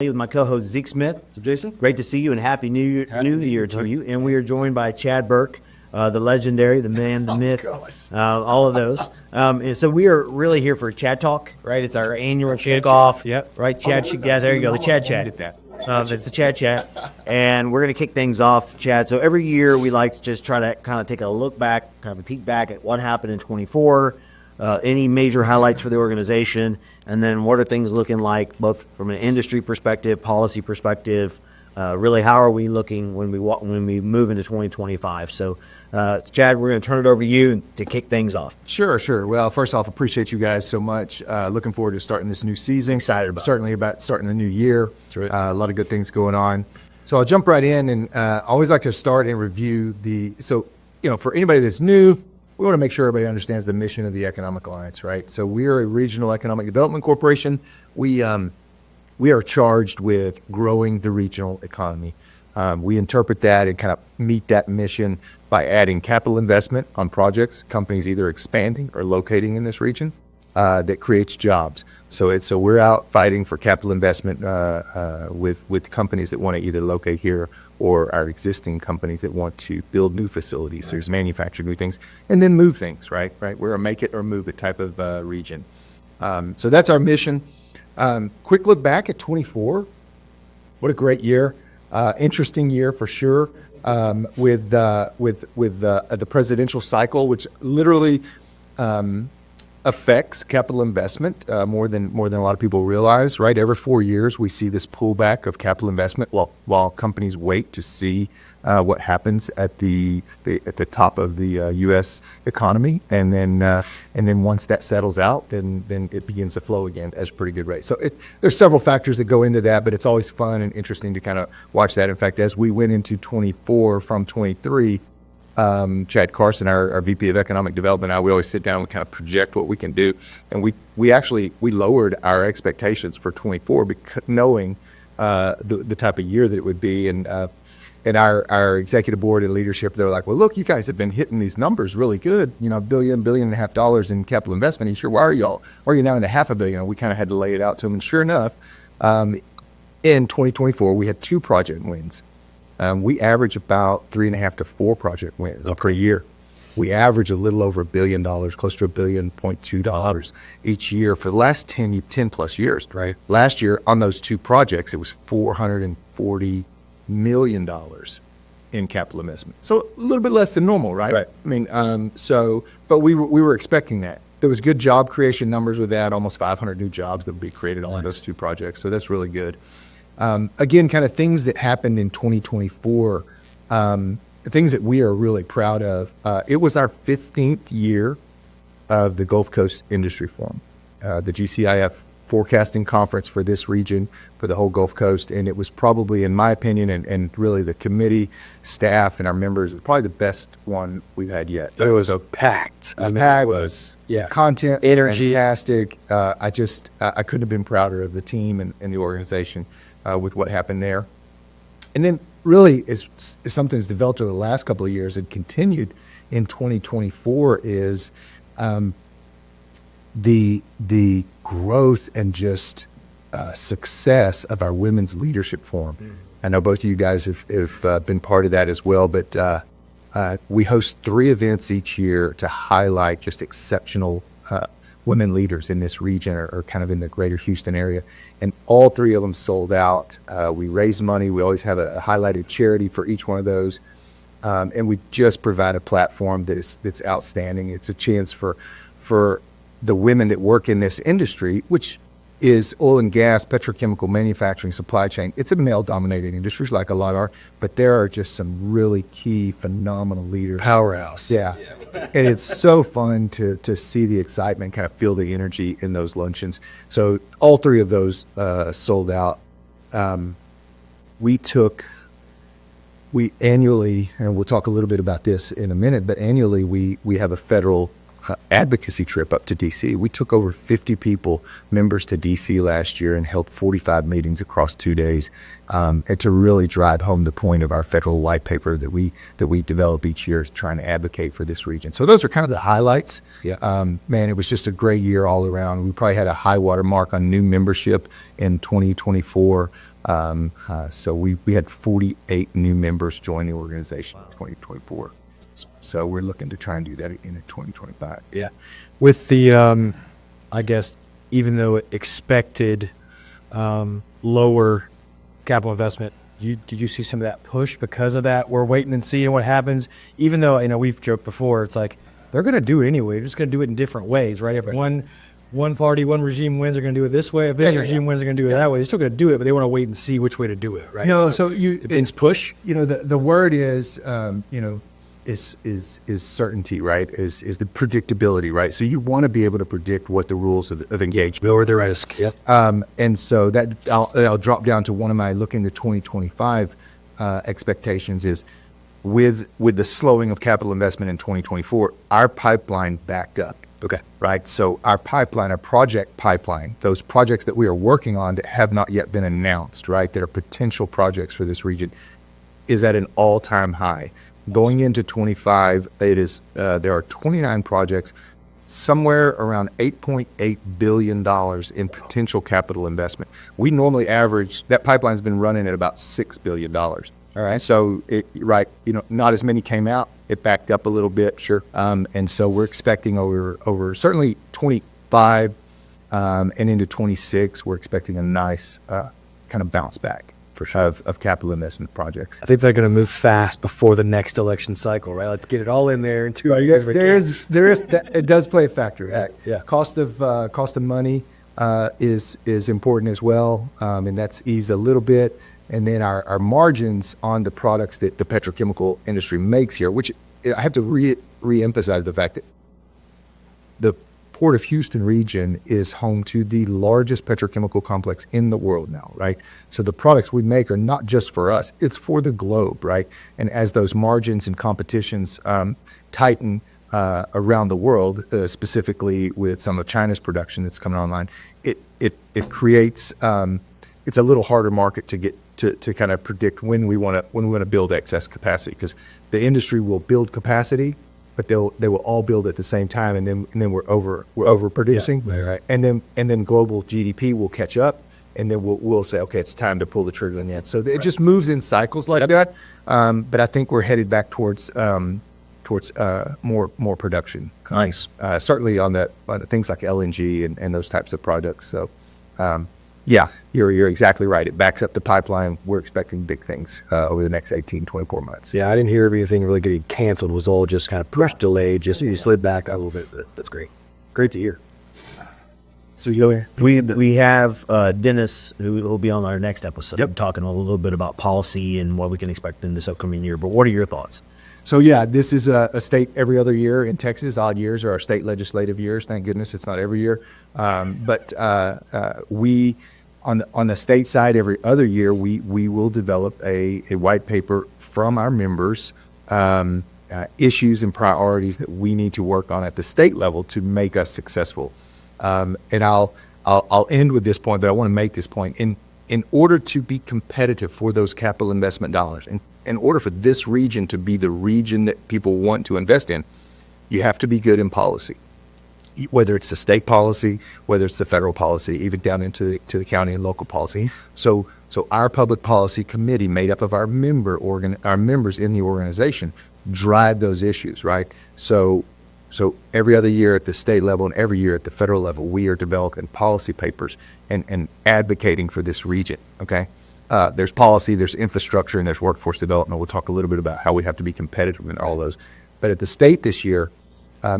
with my co-host Zeke Smith. So Jason, Great to see you and Happy New Year to you. And we are joined by Chad Burke, the legendary, the man, the myth, all of those. And so we are really here for Chad Talk, right? It's our annual kickoff. Yep. Right, Chad. Yeah, there you go, the Chad Chat. It's the Chad Chat. And we're going to kick things off, Chad. So every year we like to just try to kind of take a look back, kind of a peek back at what happened in 24, any major highlights for the organization, and then what are things looking like both from an industry perspective, policy perspective, really how are we looking when we move into 2025. So Chad, we're going to turn it over to you to kick things off. Sure. Well, first off, appreciate you guys so much. Looking forward to starting this new season. Excited about it. Certainly about starting the new year. That's right. A lot of good things going on. So I'll jump right in and I always like to start and review for anybody that's new, we want to make sure everybody understands the mission of the Economic Alliance, right? So we are a regional economic development corporation. We are charged with growing the regional economy. We interpret that and kind of meet that mission by adding capital investment on projects, companies either expanding or locating in this region that creates jobs. So we're out fighting for capital investment with companies that want to either locate here or our existing companies that want to build new facilities, there's manufacture new things, and then move things, right? We're a make it or move it type of region. So that's our mission. Quick look back at 24. What a great year. Interesting year for sure. With the presidential cycle, which literally affects capital investment more than a lot of people realize, right? Every 4 years we see this pullback of capital investment while companies wait to see what happens at the top of the U.S. economy, and then once that settles out, then it begins to flow again at a pretty good rate. So there's several factors that go into that, but it's always fun and interesting to kind of watch that. In fact, as we went into 24 from 23. Chad Carson, our VP of Economic Development, we always sit down and kind of project what we can do. And we actually lowered our expectations for 24 because knowing the type of year that it would be. And our executive board and leadership, they're like, well, look, you guys have been hitting these numbers really good, $1.5 billion in capital investment each year. Why are you now into $500 million? And we kind of had to lay it out to them. And sure enough, in 2024, we had 2 project wins. We average about 3.5 to 4 project wins per year. We average a little over $1 billion, close to $1.2 billion each year for the last 10 plus years. Right. Last year on those 2 projects, it was $440 million in capital investment. So a little bit less than normal, right? Right. I mean, but we were expecting that. There was good job creation numbers with that, almost 500 new jobs that would be created on those 2 projects. So that's really good. Again, kind of things that happened in 2024, things that we are really proud of. It was our 15th year of the Gulf Coast Industry Forum, the GCIF forecasting conference for this region, for the whole Gulf Coast. And it was probably, in my opinion, and really the committee staff and our members, probably the best one we've had yet. It was packed. It was content, energy, fantastic. I couldn't have been prouder of the team and the organization. With what happened there. And then really is something that's developed over the last couple of years and continued in 2024 is the growth and just success of our Women's Leadership Forum. I know both of you guys have been part of that as well, but we host 3 events each year to highlight just exceptional women leaders in this region or kind of in the greater Houston area. And all 3 of them sold out. We raise money. We always have a highlighted charity for each one of those. And we just provide a platform that's outstanding. It's a chance for the women that work in this industry, which is oil and gas, petrochemical manufacturing, supply chain. It's a male-dominated industry, like a lot are, but there are just some really key, phenomenal leaders. Powerhouse. Yeah. And it's so fun to see the excitement, kind of feel the energy in those luncheons. So all 3 of those sold out. We annually, and we'll talk a little bit about this in a minute, but annually we have a federal advocacy trip up to D.C. We took over 50 members to D.C. last year and held 45 meetings across 2 days, and to really drive home the point of our federal white paper that we develop each year, trying to advocate for this region. So those are kind of the highlights. Yeah. Man, it was just a great year all around. We probably had a high water mark on new membership in 2024. So we had 48 new members join the organization in 2024. So we're looking to try and do that again in 2025. Yeah. With the, I guess, even though expected lower capital investment, did you see some of that push because of that? We're waiting and seeing what happens. Even though, we've joked before, it's like they're going to do it anyway. They're just going to do it in different ways, right? If one party, one regime wins, they're going to do it this way. If this regime wins, they're going to do it that way. They're still going to do it, but they want to wait and see which way to do it, right? So it's push. The word is is certainty, right? Is the predictability, right? So you want to be able to predict what the rules of engagement. Lower the risk. Yeah. And so that I'll drop down to one of my looking to 2025 expectations is with the slowing of capital investment in 2024, our pipeline backed up. Okay. Right. So our pipeline, our project pipeline, those projects that we are working on that have not yet been announced, right, that are potential projects for this region, is at an all-time high. Going into 25, it is there are 29 projects, somewhere around $8.8 billion in potential capital investment. We normally average, that pipeline's been running at about $6 billion. All right. So, not as many came out. It backed up a little bit, sure. And so we're expecting over certainly 25 and into 26, we're expecting a nice kind of bounce back of capital investment projects. I think they're going to move fast before the next election cycle, right? Let's get it all in there in 2 years. It does play a factor. Yeah. Cost of money is important as well, and that's eased a little bit. And then our margins on the products that the petrochemical industry makes here, which I have to re-emphasize the fact that the Port of Houston region is home to the largest petrochemical complex in the world now, right? So the products we make are not just for us, it's for the globe, right? And as those margins and competitions tighten around the world, specifically with some of China's production that's coming online, it creates, it's a little harder market to get to kind of predict when we want to build excess capacity, because the industry will build capacity, but they will all build at the same time, and then we're overproducing, right. And then global GDP will catch up, and then we'll say, okay, it's time to pull the trigger on that. So it just moves in cycles like that. But I think we're headed back towards more production. Nice. Certainly on things like LNG and those types of products. So. Yeah, you're exactly right. It backs up the pipeline. We're expecting big things over the next 18, 24 months. Yeah, I didn't hear of anything really getting canceled. It was all just kind of pushed, delayed, just you slid back a little bit. That's great. Great to hear. So we have Dennis, who will be on our next episode, talking a little bit about policy and what we can expect in this upcoming year. But what are your thoughts? So yeah, this is a state every other year in Texas. Odd years are our state legislative years. Thank goodness it's not every year. But we, on the state side, every other year, we will develop a white paper from our members, issues and priorities that we need to work on at the state level to make us successful. And I'll end with this point, but I want to make this point. In order to be competitive for those capital investment dollars, in order for this region to be the region that people want to invest in, you have to be good in policy. Whether it's the state policy, whether it's the federal policy, even down into the county and local policy. So our public policy committee, made up of our members in the organization, drive those issues, right? So every other year at the state level and every year at the federal level, we are developing policy papers and advocating for this region. Okay, there's policy, there's infrastructure, and there's workforce development. We'll talk a little bit about how we have to be competitive in all those. But at the state this year.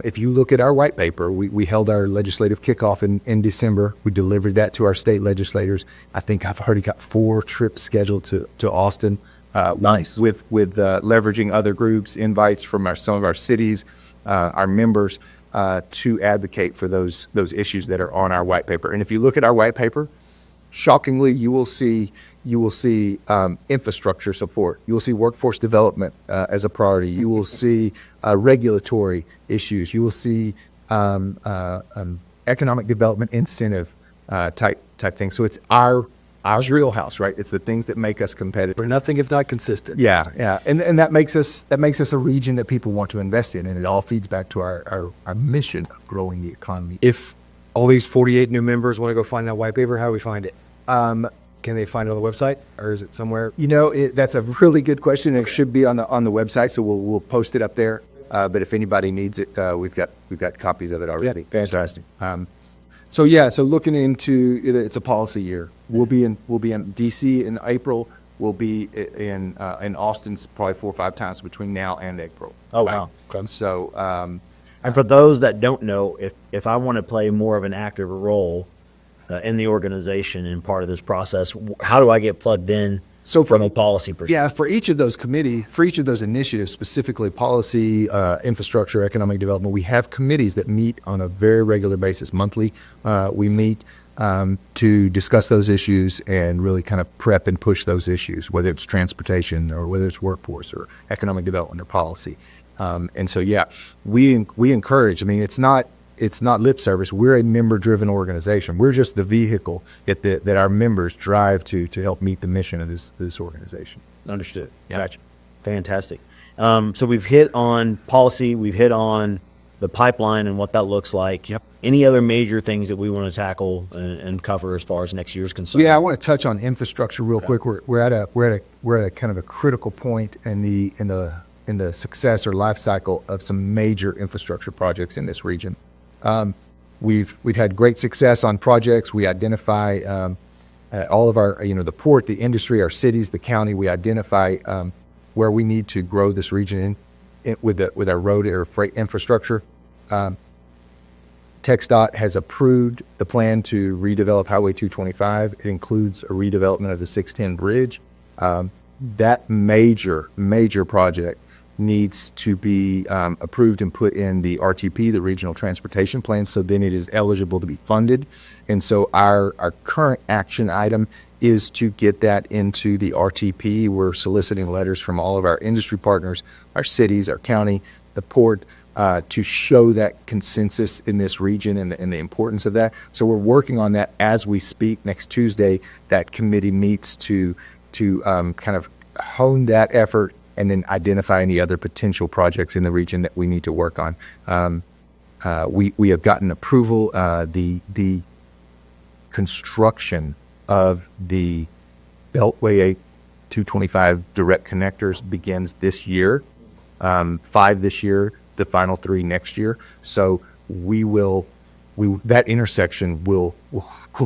If you look at our white paper, we held our legislative kickoff in December. We delivered that to our state legislators. I think I've already got 4 trips scheduled to Austin. Nice. With leveraging other groups, invites from some of our cities, our members, to advocate for those issues that are on our white paper. And if you look at our white paper, shockingly, you will see infrastructure support. You will see workforce development as a priority. You will see regulatory issues. You will see economic development incentive type things. So it's our wheelhouse, right? It's the things that make us competitive. We're nothing if not consistent. Yeah, and that makes us a region that people want to invest in, and it all feeds back to our mission of growing the economy. If all these 48 new members want to go find that white paper, how do we find it? can they find it on the website, or is it somewhere? That's a really good question. It should be on the website, so we'll post it up there. But if anybody needs it, we've got copies of it already. Fantastic. So looking into it's a policy year. We'll be in DC in April. We'll be in Austin probably 4 or 5 times between now and April. Oh, wow. So And for those that don't know, if I want to play more of an active role in the organization and part of this process, how do I get plugged in? So from a policy perspective, for each of those initiatives, specifically policy, infrastructure, economic development, we have committees that meet on a very regular basis. Monthly, we meet to discuss those issues and really kind of prep and push those issues, whether it's transportation or whether it's workforce or economic development or policy. And so, we encourage. I mean, it's not lip service. We're a member-driven organization. We're just the vehicle that our members drive to help meet the mission of this organization. Understood. Yeah. Gotcha. Fantastic. So we've hit on policy. We've hit on the pipeline and what that looks like. Yep. Any other major things that we want to tackle and cover as far as next year's concerned? Yeah, I want to touch on infrastructure real quick. We're at a kind of a critical point in the success or life cycle of some major infrastructure projects in this region. We've had great success on projects. We identify all of our, the port, the industry, our cities, the county. We identify where we need to grow this region with our road or freight infrastructure. TxDOT has approved the plan to redevelop Highway 225. It includes a redevelopment of the 610 bridge. That major project needs to be approved and put in the RTP, the Regional Transportation Plan, so then it is eligible to be funded. And so our current action item is to get that into the RTP. We're soliciting letters from all of our industry partners, our cities, our county, the port, to show that consensus in this region and the importance of that. So we're working on that as we speak. Next Tuesday, that committee meets to kind of hone that effort and then identify any other potential projects in the region that we need to work on. We have gotten approval. The construction of the Beltway 225 direct connectors begins this year, 5 this year, the final 3 next year. So that intersection will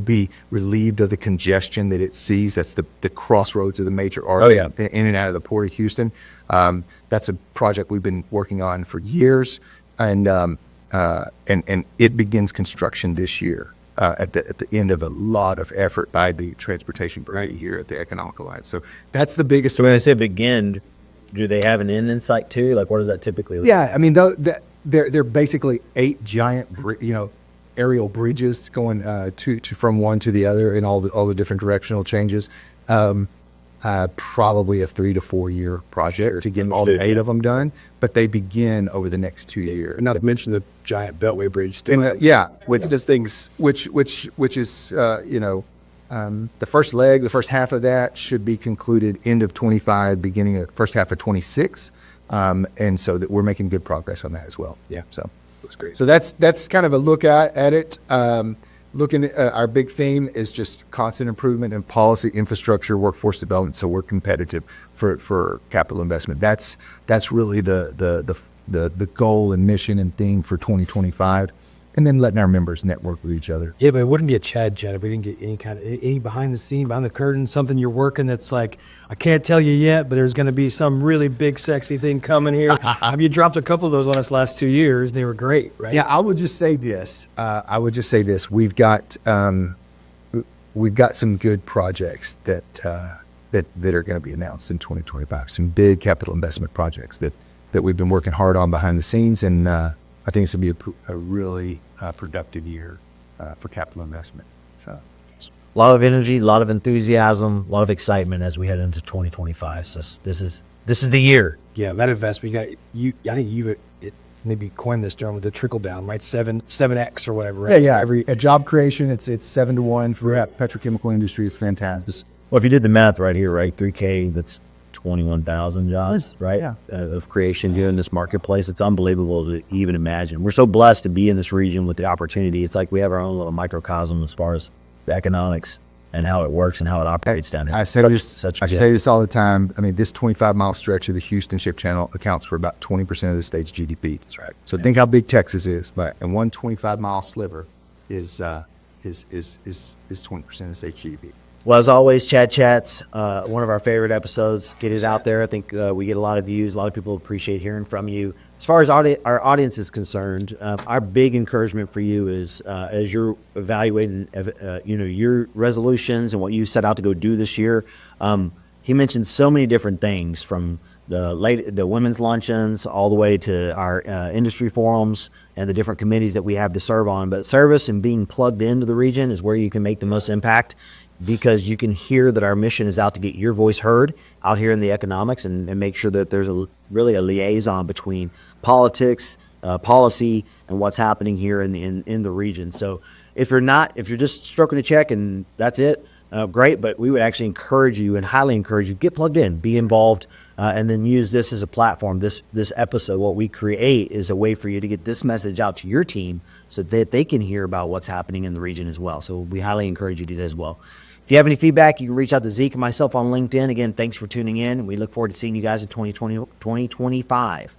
be relieved of the congestion that it sees. That's the crossroads of the major artery in and out of the Port of Houston. That's a project we've been working on for years, and it begins construction this year at the end of a lot of effort by the transportation committee here at the Economic Alliance. So that's the biggest. So when I say begin, do they have an end in sight too? Like, what does that typically look like? Yeah, I mean, they're basically 8 giant, aerial bridges going from one to the other in all the different directional changes. Probably a 3 to 4 year project to get all 8 of them done, but they begin over the next 2 years. Not to mention the giant Beltway bridge. Which is the first leg, the first half of that should be concluded end of 25, beginning of first half of 26, and so that we're making good progress on that as well. Yeah, so that's great. So that's kind of a look at it. Looking at our big theme is just constant improvement in policy, infrastructure, workforce development, so we're competitive for capital investment. That's really the goal and mission and theme for 2025, and then letting our members network with each other. Yeah, but it wouldn't be a Chad chat if we didn't get any behind the scene, behind the curtain, something you're working that's like, I can't tell you yet, but there's going to be some really big, sexy thing coming here. Have you dropped a couple of those on us last 2 years? They were great, right? Yeah, I would just say this. We've got some good projects that are going to be announced in 2025. Some big capital investment projects that we've been working hard on behind the scenes, and I think it's going to be a really productive year for capital investment. So. A lot of energy, a lot of enthusiasm, a lot of excitement as we head into 2025. So this is the year. Yeah, that investment, I think you maybe coined this term with the trickle down, right? 7x or whatever. Right? Yeah. At job creation, it's 7 to 1 for petrochemical industry. It's fantastic. Well, if you did the math right here, right, 3K, that's 21,000 jobs, right? Yeah. Of creation here in this marketplace. It's unbelievable to even imagine. We're so blessed to be in this region with the opportunity. It's like we have our own little microcosm as far as the economics and how it works and how it operates down here. I say this all the time. I mean, this 25-mile stretch of the Houston Ship Channel accounts for about 20% of the state's GDP. That's right. So think how big Texas is, right? And one 25-mile sliver is 20% of the state's GDP. Well, as always, Chad Chats, one of our favorite episodes. Get it out there. I think we get a lot of views. A lot of people appreciate hearing from you. As far as our audience is concerned, our big encouragement for you is as you're evaluating, your resolutions and what you set out to go do this year. He mentioned so many different things, from the women's luncheons all the way to our industry forums and the different committees that we have to serve on. But service and being plugged into the region is where you can make the most impact, because you can hear that our mission is out to get your voice heard out here in the economics and make sure that there's really a liaison between politics, policy, and what's happening here in the region. So if you're just stroking a check and that's it, great. But we would actually encourage you and highly encourage you, get plugged in, be involved, and then use this as a platform. This episode, what we create, is a way for you to get this message out to your team so that they can hear about what's happening in the region as well. So we highly encourage you to do that as well. If you have any feedback, you can reach out to Zeke and myself on LinkedIn. Again, thanks for tuning in. We look forward to seeing you guys in 2025.